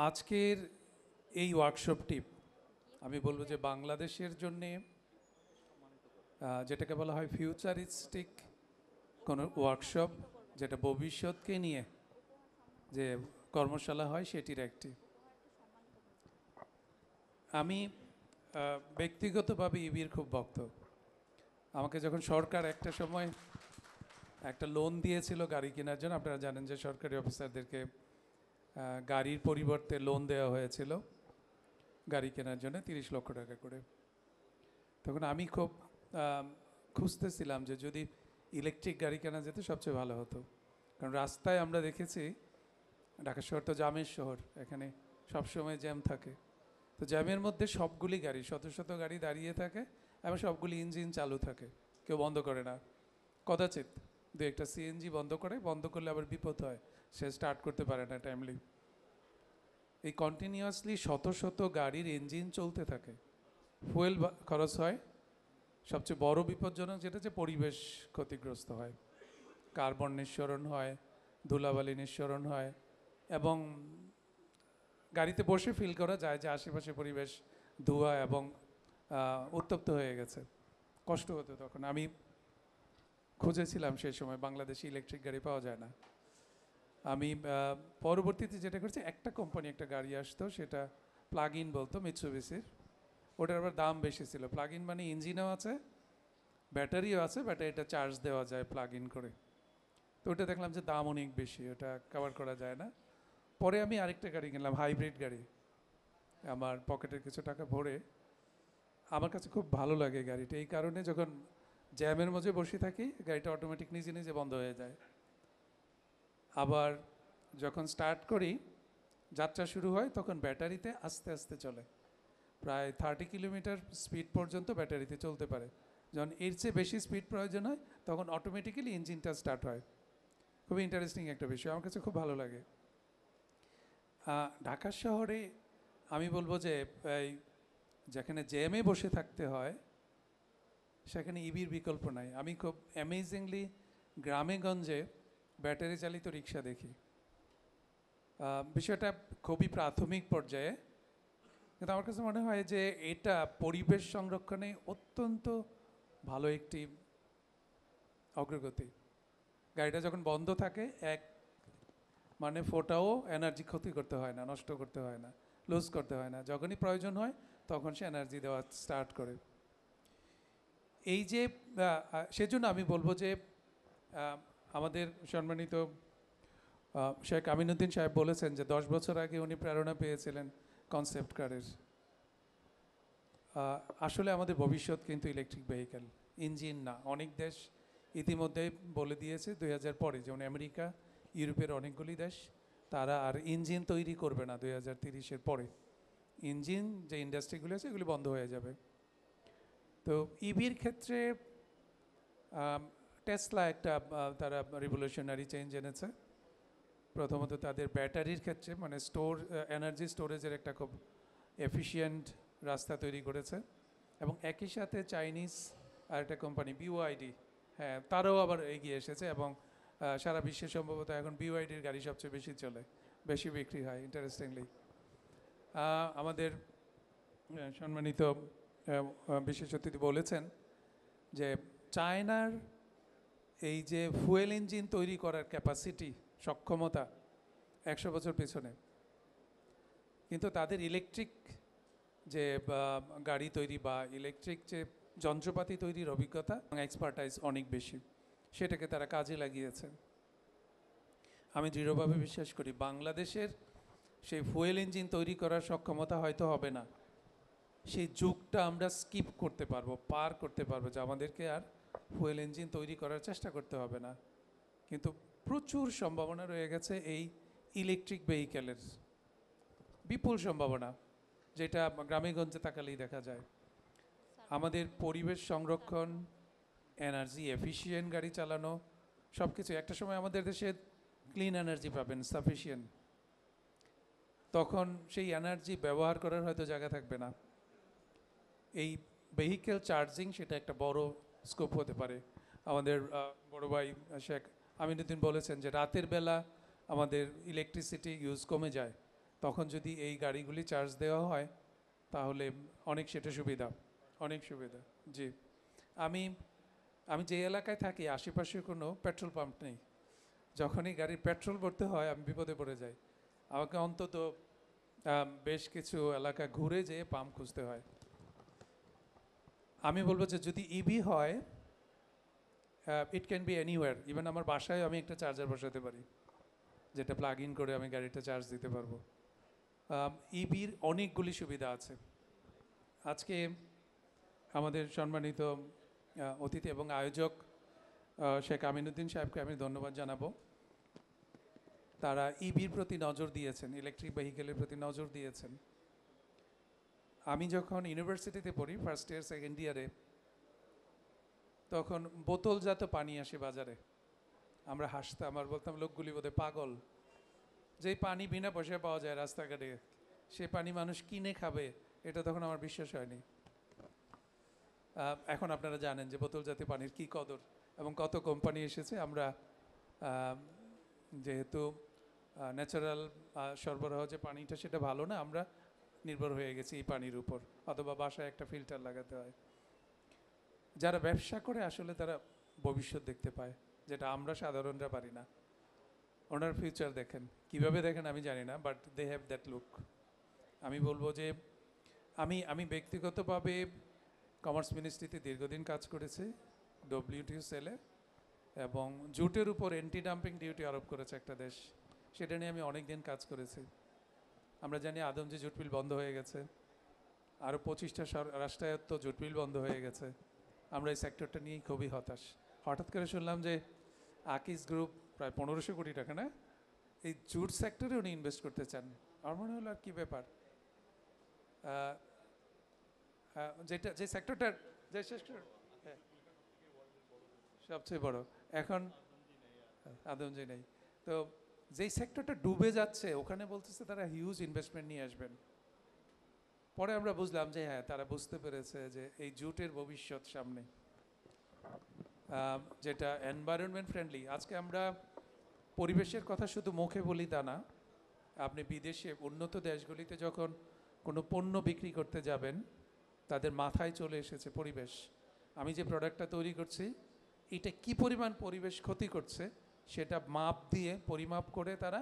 আজকের এই ওয়ার্কশপটি আমি বলবো যে বাংলাদেশের জন্যে যেটাকে বলা হয় ফিউচারিস্টিক কোনো ওয়ার্কশপ, যেটা ভবিষ্যৎকে নিয়ে যে কর্মশালা হয় সেটির একটি। আমি ব্যক্তিগতভাবে ইবির খুব ভক্ত। আমাকে যখন সরকার একটা সময় একটা লোন দিয়েছিল গাড়ি কেনার জন্য, আপনারা জানেন যে সরকারি অফিসারদেরকে গাড়ির পরিবর্তে লোন দেওয়া হয়েছিল গাড়ি কেনার জন্য 30 লক্ষ টাকা করে। তখন আমি খুব খুঁজতেছিলাম যে যদি ইলেকট্রিক গাড়ি কেনা যেত সবচেয়ে ভালো হতো, কারণ রাস্তায় আমরা দেখেছি ঢাকা শহর তো জ্যামের শহর, এখানে সবসময় জ্যাম থাকে। তো জ্যামের মধ্যে সবগুলি গাড়ি, শত শত গাড়ি দাঁড়িয়ে থাকে এবং সবগুলি ইঞ্জিন চালু থাকে, কেউ বন্ধ করে না। কদাচিৎ দু একটা সিএনজি বন্ধ করলে আবার বিপদ হয়, সে স্টার্ট করতে পারে না টাইমলি। এই কন্টিনিউয়াসলি শত শত গাড়ির ইঞ্জিন চলতে থাকে, ফুয়েল খরচ হয়। সবচেয়ে বড় বিপজ্জনক যেটা, যে পরিবেশ ক্ষতিগ্রস্ত হয়, কার্বন নিঃসরণ হয়, ধুলাবালি নিঃসরণ হয়, এবং গাড়িতে বসে ফিল করা যায় যে আশেপাশে পরিবেশ ধোঁয়া এবং উত্তপ্ত হয়ে গেছে। কষ্ট হতো তখন। আমি খুঁজেছিলাম সেই সময়, বাংলাদেশে ইলেকট্রিক গাড়ি পাওয়া যায় না। আমি পরবর্তীতে যেটা করছি, একটা কোম্পানি একটা গাড়ি আসতো, সেটা প্লাগ ইন বলতো, মিৎসুবিসির। ওটার আবার দাম বেশি ছিল। প্লাগ ইন মানে ইঞ্জিনও আছে, ব্যাটারিও আছে, ব্যাটারিটা চার্জ দেওয়া যায় প্লাগ ইন করে। তো ওটা দেখলাম যে দাম অনেক বেশি, ওটা কভার করা যায় না। পরে আমি আরেকটা গাড়ি কিনলাম, হাইব্রিড গাড়ি, আমার পকেটের কিছু টাকা ভরে। আমার কাছে খুব ভালো লাগে গাড়িটা এই কারণে, যখন জ্যামের মধ্যে বসে থাকি গাড়িটা অটোমেটিক নিজে নিজে বন্ধ হয়ে যায়। আবার যখন স্টার্ট করি, যাত্রা শুরু হয়, তখন ব্যাটারিতে আস্তে আস্তে চলে, প্রায় 30 কিলোমিটার স্পিড পর্যন্ত ব্যাটারিতে চলতে পারে। যখন এর চেয়ে বেশি স্পিড প্রয়োজন হয়, তখন অটোমেটিক্যালি ইঞ্জিনটা স্টার্ট হয়। খুবই ইন্টারেস্টিং একটা বিষয়, আমার কাছে খুব ভালো লাগে। ঢাকা শহরে আমি বলবো যে এই যেখানে জ্যামে বসে থাকতে হয়, সেখানে ইবির বিকল্প নাই। আমি খুব অ্যামেজিংলি গ্রামে গঞ্জে ব্যাটারি চালিত রিক্সা দেখি। বিষয়টা খুবই প্রাথমিক পর্যায়ে, কিন্তু আমার কাছে মনে হয় যে এটা পরিবেশ সংরক্ষণে অত্যন্ত ভালো একটি অগ্রগতি। গাড়িটা যখন বন্ধ থাকে, এক মানে ফোটাও এনার্জি ক্ষতি করতে হয় না, নষ্ট করতে হয় না, লুজ করতে হয় না। যখনই প্রয়োজন হয় তখন সে এনার্জি দেওয়া স্টার্ট করে। এই যে সেজন্য আমি বলবো যে আমাদের সম্মানিত শেখ আমিনুদ্দিন সাহেব বলেছেন যে 10 বছর আগে উনি প্রেরণা পেয়েছিলেন কনসেপ্ট কারের। আসলে আমাদের ভবিষ্যৎ কিন্তু ইলেকট্রিক ভেহিক্যাল, ইঞ্জিন না। অনেক দেশ ইতিমধ্যে বলে দিয়েছে 2000 পরে, যেমন আমেরিকা, ইউরোপের অনেকগুলি দেশ, তারা আর ইঞ্জিন তৈরি করবে না 2030-এর পরে। ইঞ্জিন যে ইন্ডাস্ট্রিগুলো আছে এগুলি বন্ধ হয়ে যাবে। তো ইভির ক্ষেত্রে টেসলা একটা তারা রিভলিউশনারি চেঞ্জ এনেছে। প্রথমত তাদের ব্যাটারির ক্ষেত্রে, মানে এনার্জি স্টোরেজের একটা খুব এফিশিয়েন্ট রাস্তা তৈরি করেছে। এবং একই সাথে চাইনিজ আর একটা কোম্পানি বিওআইডি, হ্যাঁ, তারাও আবার এগিয়ে এসেছে, এবং সারা বিশ্বে সম্ভবত এখন বিওআইডির গাড়ি সবচেয়ে বেশি চলে, বেশি বিক্রি হয় ইন্টারেস্টিংলি। আমাদের সম্মানিত বিশেষ অতিথি বলেছেন যে চায়নার এই যে ফুয়েল ইঞ্জিন তৈরি করার ক্যাপাসিটি, সক্ষমতা 100 বছর পেছনে, কিন্তু তাদের ইলেকট্রিক যে গাড়ি তৈরি বা ইলেকট্রিক যে যন্ত্রপাতি তৈরির অভিজ্ঞতা এবং এক্সপার্টাইজ অনেক বেশি, সেটাকে তারা কাজে লাগিয়েছে। আমি দৃঢ়ভাবে বিশ্বাস করি বাংলাদেশের সেই ফুয়েল ইঞ্জিন তৈরি করার সক্ষমতা হয়তো হবে না, সেই যুগটা আমরা স্কিপ করতে পারবো, পার করতে পারবো, যে আমাদেরকে আর ফুয়েল ইঞ্জিন তৈরি করার চেষ্টা করতে হবে না। কিন্তু প্রচুর সম্ভাবনা রয়ে গেছে এই ইলেকট্রিক ভেহিক্যালের, বিপুল সম্ভাবনা, যেটা গ্রামেগঞ্জে তাকালেই দেখা যায়। আমাদের পরিবেশ সংরক্ষণ, এনার্জি এফিশিয়েন্ট গাড়ি চালানো, সব কিছু। একটা সময় আমাদের দেশে ক্লিন এনার্জি পাবেন সাফিসিয়েন্ট, তখন সেই এনার্জি ব্যবহার করার হয়তো জায়গা থাকবে না। এই ভেহিকেল চার্জিং সেটা একটা বড় স্কোপ হতে পারে। আমাদের বড় ভাই শেখ আমিনুদ্দিন বলেছেন যে রাতের বেলা আমাদের ইলেকট্রিসিটি ইউজ কমে যায়, তখন যদি এই গাড়িগুলি চার্জ দেওয়া হয় তাহলে অনেক সেটা সুবিধা, অনেক সুবিধা। জি, আমি আমি যে এলাকায় থাকি আশেপাশে কোনো পেট্রোল পাম্প নেই। যখনই গাড়ির পেট্রোল ভরতে হয় আমি বিপদে পড়ে যাই। আমাকে অন্তত বেশ কিছু এলাকা ঘুরে যেয়ে পাম্প খুঁজতে হয়। আমি বলবো যে যদি ইভি হয়, it can be anywhere, even আমার বাসায় আমি একটা চার্জার বসাতে পারি, যেটা প্লাগ ইন করে আমি গাড়িটা চার্জ দিতে পারবো। ইভির অনেকগুলি সুবিধা আছে। আজকে আমাদের সম্মানিত অতিথি এবং আয়োজক শেখ আমিনুদ্দিন সাহেবকে আমি ধন্যবাদ জানাবো। তারা ইভির প্রতি নজর দিয়েছেন, ইলেকট্রিক ভেহিকেলের প্রতি নজর দিয়েছেন। আমি যখন ইউনিভার্সিটিতে পড়ি ফার্স্ট ইয়ার সেকেন্ড ইয়ারে, তখন বোতলজাত পানি আসে বাজারে। আমরা হাসতাম আর বলতাম লোকগুলি বোধহয় পাগল, যেই পানি বিনা পয়সায় পাওয়া যায় রাস্তাঘাটে, সে পানি মানুষ কিনে খাবে, এটা তখন আমার বিশ্বাস হয়নি। এখন আপনারা জানেন যে বোতল জাতীয় পানির কী কদর এবং কত কোম্পানি এসেছে। আমরা যেহেতু ন্যাচারাল সরবরাহ যে পানিটা সেটা ভালো না, আমরা নির্ভর হয়ে গেছি এই পানির উপর, অথবা বাসায় একটা ফিল্টার লাগাতে হয়। যারা ব্যবসা করে আসলে তারা ভবিষ্যৎ দেখতে পায়, যেটা আমরা সাধারণরা পারি না। ওনার ফিউচার দেখেন, কিভাবে দেখেন আমি জানি না, but they have that look. আমি বলবো যে আমি ব্যক্তিগতভাবে কমার্স মিনিস্ট্রিতে দীর্ঘদিন কাজ করেছি, ডব্লিউটিও সেলে, এবং জুটের উপর অ্যান্টি ডাম্পিং ডিউটি আরোপ করেছে একটা দেশ, সেটা নিয়ে আমি অনেক দিন কাজ করেছি। আমরা জানি আদমজি জুট মিল বন্ধ হয়ে গেছে, আরও 25টা রাষ্ট্রায়ত্ত জুট মিল বন্ধ হয়ে গেছে। আমরা এই সেক্টরটা নিয়েই খুবই হতাশ। হঠাৎ করে শুনলাম যে আকিস গ্রুপ প্রায় 1500 কোটি টাকা না এই জুট সেক্টরে উনি ইনভেস্ট করতে চান। আমার মনে হলো আর কি ব্যাপার, যেটা যে সেক্টরটার যে সেক্টর সবচেয়ে বড় এখন আদমজি নেই, তো যেই সেক্টরটা ডুবে যাচ্ছে ওখানে বলতেছে তারা হিউজ ইনভেস্টমেন্ট নিয়ে আসবেন। পরে আমরা বুঝলাম যে হ্যাঁ, তারা বুঝতে পেরেছে যে এই জুটের ভবিষ্যৎ সামনে, যেটা এনভায়রনমেন্ট ফ্রেন্ডলি। আজকে আমরা পরিবেশের কথা শুধু মুখে বলি তা না, আপনি বিদেশে উন্নত দেশগুলিতে যখন কোনো পণ্য বিক্রি করতে যাবেন, তাদের মাথায় চলে এসেছে পরিবেশ। আমি যে প্রোডাক্টটা তৈরি করছি এটা কি পরিমাণ পরিবেশ ক্ষতি করছে সেটা মাপ দিয়ে পরিমাপ করে তারা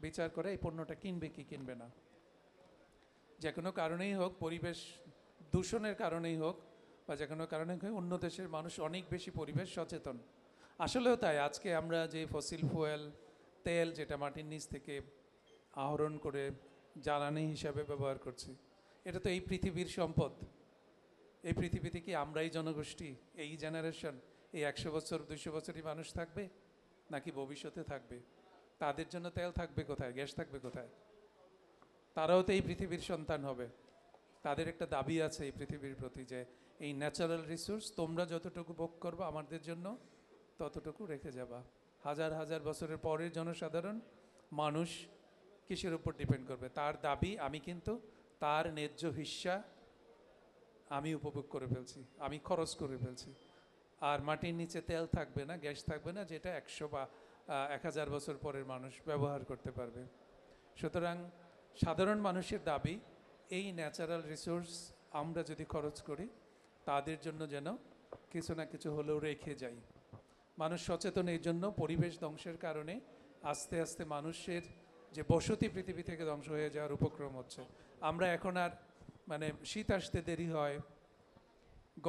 বিচার করে এই পণ্যটা কিনবে কি কিনবে না। যে কোনো কারণেই হোক, পরিবেশ দূষণের কারণেই হোক বা যে কোনো কারণে হোক, অন্য দেশের মানুষ অনেক বেশি পরিবেশ সচেতন। আসলেও তাই। আজকে আমরা যে ফসিল ফুয়েল তেল, যেটা মাটির নিচ থেকে আহরণ করে জ্বালানি হিসাবে ব্যবহার করছি, এটা তো এই পৃথিবীর সম্পদ। এই পৃথিবীতে কি আমরাই জনগোষ্ঠী, এই জেনারেশন, এই 100 বছর 200 বছরই মানুষ থাকবে নাকি ভবিষ্যতে থাকবে? তাদের জন্য তেল থাকবে কোথায়, গ্যাস থাকবে কোথায়? তারাও তো এই পৃথিবীর সন্তান হবে। তাদের একটা দাবি আছে এই পৃথিবীর প্রতি যে এই ন্যাচারাল রিসোর্স তোমরা যতটুকু ভোগ করবে আমাদের জন্য ততটুকু রেখে যাবা। হাজার হাজার বছরের পরের জনসাধারণ মানুষ কিসের উপর ডিপেন্ড করবে? তার দাবি আমি কিন্তু তার ন্যায্য হিস্সা আমি উপভোগ করে ফেলছি, আমি খরচ করে ফেলছি। আর মাটির নিচে তেল থাকবে না, গ্যাস থাকবে না, যেটা 100 বা 1000 বছর পরের মানুষ ব্যবহার করতে পারবে। সুতরাং সাধারণ মানুষের দাবি এই ন্যাচারাল রিসোর্স আমরা যদি খরচ করি তাদের জন্য যেন কিছু না কিছু হলেও রেখে যাই। মানুষ সচেতন এই জন্য, পরিবেশ ধ্বংসের কারণে আস্তে আস্তে মানুষের যে বসতি পৃথিবী থেকে ধ্বংস হয়ে যাওয়ার উপক্রম হচ্ছে। আমরা এখন আর মানে শীত আসতে দেরি হয়,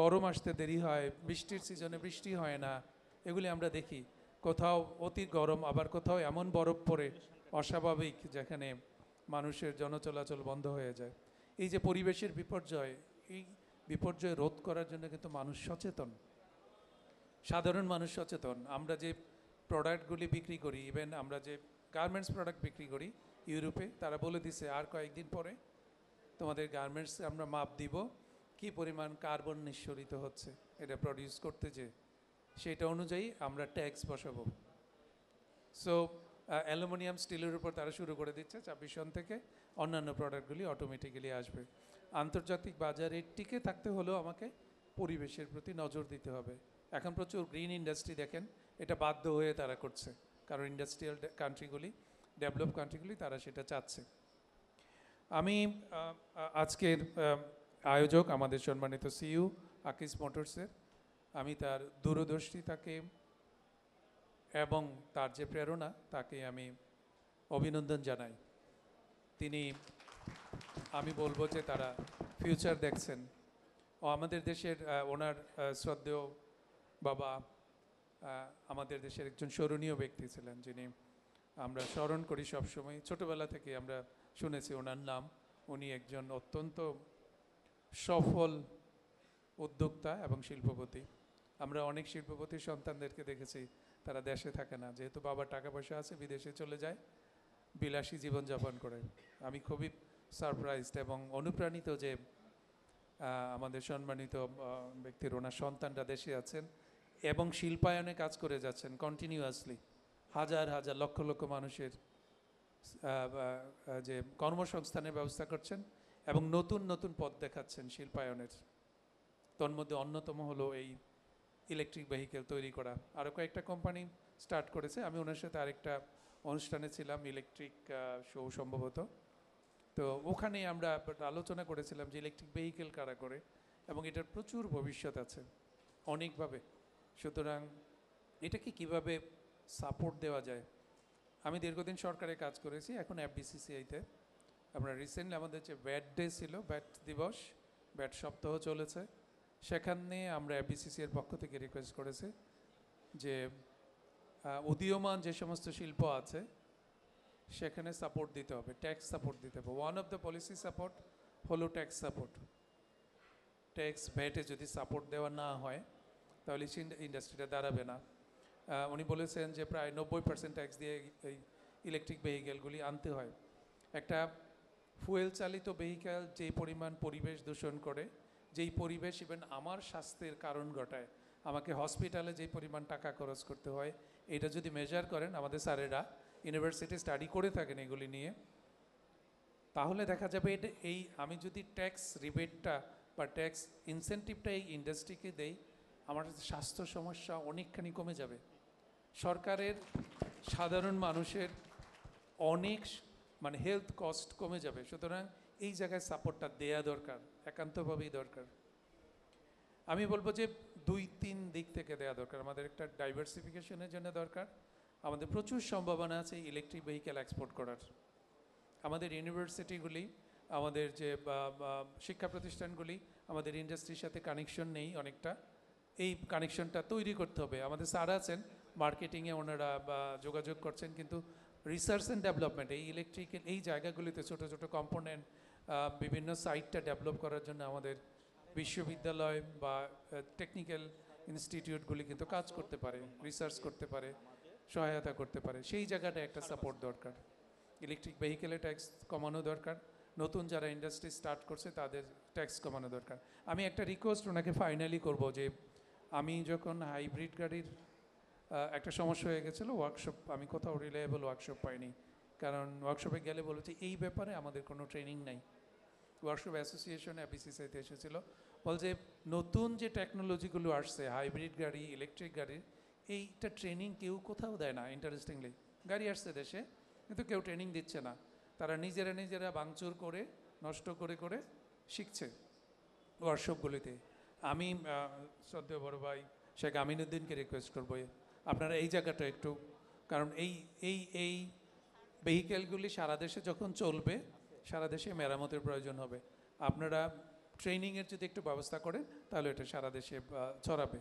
গরম আসতে দেরি হয়, বৃষ্টির সিজনে বৃষ্টি হয় না, এগুলি আমরা দেখি। কোথাও অতি গরম, আবার কোথাও এমন বরফ পড়ে অস্বাভাবিক, যেখানে মানুষের জনচলাচল বন্ধ হয়ে যায়। এই যে পরিবেশের বিপর্যয়, এই বিপর্যয় রোধ করার জন্য কিন্তু মানুষ সচেতন, সাধারণ মানুষ সচেতন। আমরা যে প্রোডাক্টগুলি বিক্রি করি, ইভেন আমরা যে গার্মেন্টস প্রোডাক্ট বিক্রি করি ইউরোপে, তারা বলে দিছে আর কয়েকদিন পরে তোমাদের গার্মেন্টসে আমরা মাপ দিব কি পরিমাণ কার্বন নিঃসরিত হচ্ছে এটা প্রডিউস করতে, যে সেটা অনুযায়ী আমরা ট্যাক্স বসাবো। সো অ্যালুমিনিয়াম স্টিলের উপর তারা শুরু করে দিচ্ছে 26 সন থেকে, অন্যান্য প্রোডাক্টগুলি অটোমেটিক্যালি আসবে। আন্তর্জাতিক বাজারে টিকে থাকতে হলেও আমাকে পরিবেশের প্রতি নজর দিতে হবে। এখন প্রচুর গ্রিন ইন্ডাস্ট্রি দেখেন, এটা বাধ্য হয়ে তারা করছে, কারণ ইন্ডাস্ট্রিয়াল কান্ট্রিগুলি ডেভেলপ কান্ট্রিগুলি তারা সেটা চাচ্ছে। আমি আজকের আয়োজক আমাদের সম্মানিত সিইও আকিস মোটরসের, আমি তার দূরদর্শিতাকে এবং তার যে প্রেরণা তাকে আমি অভিনন্দন জানাই। তিনি, আমি বলবো যে তারা ফিউচার দেখছেন। ও আমাদের দেশের ওনার শ্রদ্ধেয় বাবা আমাদের দেশের একজন স্মরণীয় ব্যক্তি ছিলেন, যিনি আমরা স্মরণ করি সবসময়। ছোটোবেলা থেকে আমরা শুনেছি ওনার নাম। উনি একজন অত্যন্ত সফল উদ্যোক্তা এবং শিল্পপতি। আমরা অনেক শিল্পপতির সন্তানদেরকে দেখেছি তারা দেশে থাকে না, যেহেতু বাবার টাকা পয়সা আছে বিদেশে চলে যায়, বিলাসী জীবনযাপন করে। আমি খুবই সারপ্রাইজড এবং অনুপ্রাণিত যে আমাদের সম্মানিত ব্যক্তির ওনার সন্তানরা দেশে আছেন এবং শিল্পায়নে কাজ করে যাচ্ছেন কন্টিনিউয়াসলি। হাজার হাজার লক্ষ লক্ষ মানুষের যে কর্মসংস্থানের ব্যবস্থা করছেন এবং নতুন নতুন পথ দেখাচ্ছেন শিল্পায়নের। তন্মধ্যে অন্যতম হলো এই ইলেকট্রিক ভেহিকেল তৈরি করা। আরও কয়েকটা কোম্পানি স্টার্ট করেছে। আমি ওনার সাথে আরেকটা অনুষ্ঠানে ছিলাম, ইলেকট্রিক শো সম্ভবত। তো ওখানে আমরা আলোচনা করেছিলাম যে ইলেকট্রিক ভেহিকেল কারা করে এবং এটার প্রচুর ভবিষ্যৎ আছে অনেকভাবে। সুতরাং এটাকে কিভাবে সাপোর্ট দেওয়া যায়। আমি দীর্ঘদিন সরকারে কাজ করেছি, এখন এফবিসিসিআইতে। আমরা রিসেন্টলি আমাদের যে ব্যাট ডে ছিল, ব্যাট দিবস, ব্যাট সপ্তাহ চলেছে, সেখানে আমরা এফবিসিসির পক্ষ থেকে রিকোয়েস্ট করেছি যে উদীয়মান যে সমস্ত শিল্প আছে সেখানে সাপোর্ট দিতে হবে, ট্যাক্স সাপোর্ট দিতে হবে। One of the policy support হলো ট্যাক্স সাপোর্ট। ট্যাক্স ভ্যাটে যদি সাপোর্ট দেওয়া না হয় তাহলে ইন্ডাস্ট্রিটা দাঁড়াবে না। উনি বলেছেন যে প্রায় 90% ট্যাক্স দিয়ে এই ইলেকট্রিক ভেহিকেলগুলি আনতে হয়। একটা ফুয়েল চালিত ভেহিকেল যেই পরিমাণ পরিবেশ দূষণ করে, যেই পরিবেশ ইভেন আমার স্বাস্থ্যের কারণ ঘটায়, আমাকে হসপিটালে যেই পরিমাণ টাকা খরচ করতে হয়, এটা যদি মেজার করেন আমাদের স্যারেরা ইউনিভার্সিটি স্টাডি করে থাকেন এগুলি নিয়ে, তাহলে দেখা যাবে এটা এই আমি যদি ট্যাক্স রিবেটটা বা ট্যাক্স ইনসেন্টিভটা এই ইন্ডাস্ট্রিকে দেই, আমার স্বাস্থ্য সমস্যা অনেকখানি কমে যাবে। সরকারের সাধারণ মানুষের অনেক মানে হেলথ কস্ট কমে যাবে। সুতরাং এই জায়গায় সাপোর্টটা দেয়া দরকার, একান্তভাবেই দরকার। আমি বলবো যে 2-3 দিক থেকে দেওয়া দরকার। আমাদের একটা ডাইভার্সিফিকেশনের জন্য দরকার। আমাদের প্রচুর সম্ভাবনা আছে ইলেকট্রিক ভেহিকেল এক্সপোর্ট করার। আমাদের ইউনিভার্সিটিগুলি, আমাদের যে শিক্ষা প্রতিষ্ঠানগুলি আমাদের ইন্ডাস্ট্রির সাথে কানেকশন নেই অনেকটা। এই কানেকশনটা তৈরি করতে হবে। আমাদের স্যার আছেন মার্কেটিংয়ে, ওনারা যোগাযোগ করছেন, কিন্তু রিসার্চ অ্যান্ড ডেভেলপমেন্ট এই ইলেকট্রিক্যাল এই জায়গাগুলিতে ছোটো ছোটো কম্পোনেন্ট বিভিন্ন সাইটটা ডেভেলপ করার জন্য আমাদের বিশ্ববিদ্যালয় বা টেকনিক্যাল ইনস্টিটিউটগুলি কিন্তু কাজ করতে পারে, রিসার্চ করতে পারে, সহায়তা করতে পারে। সেই জায়গাটা একটা সাপোর্ট দরকার। ইলেকট্রিক ভেহিকেলে ট্যাক্স কমানো দরকার। নতুন যারা ইন্ডাস্ট্রি স্টার্ট করছে তাদের ট্যাক্স কমানো দরকার। আমি একটা রিকোয়েস্ট ওনাকে ফাইনালি করব যে আমি যখন হাইব্রিড গাড়ির একটা সমস্যা হয়ে গেছিলো, ওয়ার্কশপ, আমি কোথাও রিলায়েবল ওয়ার্কশপ পাইনি। কারণ ওয়ার্কশপে গেলে বলেছে এই ব্যাপারে আমাদের কোনো ট্রেনিং নাই। ওয়ার্কশপ অ্যাসোসিয়েশন এফবিসিসিআইতে এসেছিলো, বলছে নতুন যে টেকনোলজিগুলো আসছে হাইব্রিড গাড়ি, ইলেকট্রিক গাড়ির, এইটা ট্রেনিং কেউ কোথাও দেয় না। ইন্টারেস্টিংলি গাড়ি আসছে দেশে, কিন্তু কেউ ট্রেনিং দিচ্ছে না। তারা নিজেরা ভাঙচুর করে, নষ্ট করে করে শিখছে ওয়ার্কশপগুলিতে। আমি শ্রদ্ধেয় বড় ভাই শেখ আমিনুদ্দিনকে রিকোয়েস্ট করবো আপনারা এই জায়গাটা একটু, কারণ এই ভেহিকেলগুলি সারা দেশে যখন চলবে, সারা দেশে মেরামতের প্রয়োজন হবে। আপনারা ট্রেনিংয়ের যদি একটু ব্যবস্থা করেন তাহলে এটা সারা দেশে ছড়াবে।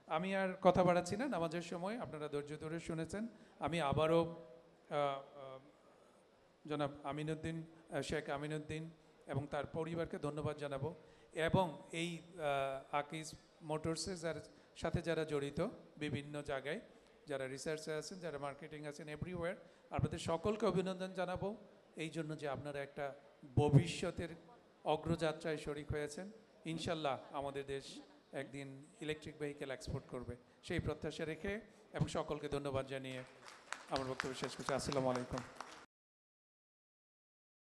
আমি আর কথা বাড়াচ্ছি না, নামাজের সময় আপনারা ধৈর্য ধরে শুনেছেন। আমি আবারও জনাব আমিনুদ্দিন, শেখ আমিনুদ্দিন এবং তার পরিবারকে ধন্যবাদ জানাবো, এবং এই আকিস মোটরসের সাথে যারা জড়িত বিভিন্ন জায়গায়, যারা রিসার্চে আছেন, যারা মার্কেটিং আছেন, এভরিওয়্যার, আপনাদের সকলকে অভিনন্দন জানাবো এই জন্য যে আপনারা একটা ভবিষ্যতের অগ্রযাত্রায় শরিক হয়েছেন। ইনশাল্লাহ আমাদের দেশ একদিন ইলেকট্রিক ভেহিকেল এক্সপোর্ট করবে, সেই প্রত্যাশা রেখে এবং সকলকে ধন্যবাদ জানিয়ে আমার বক্তব্য শেষ করছি। আসসালামু আলাইকুম।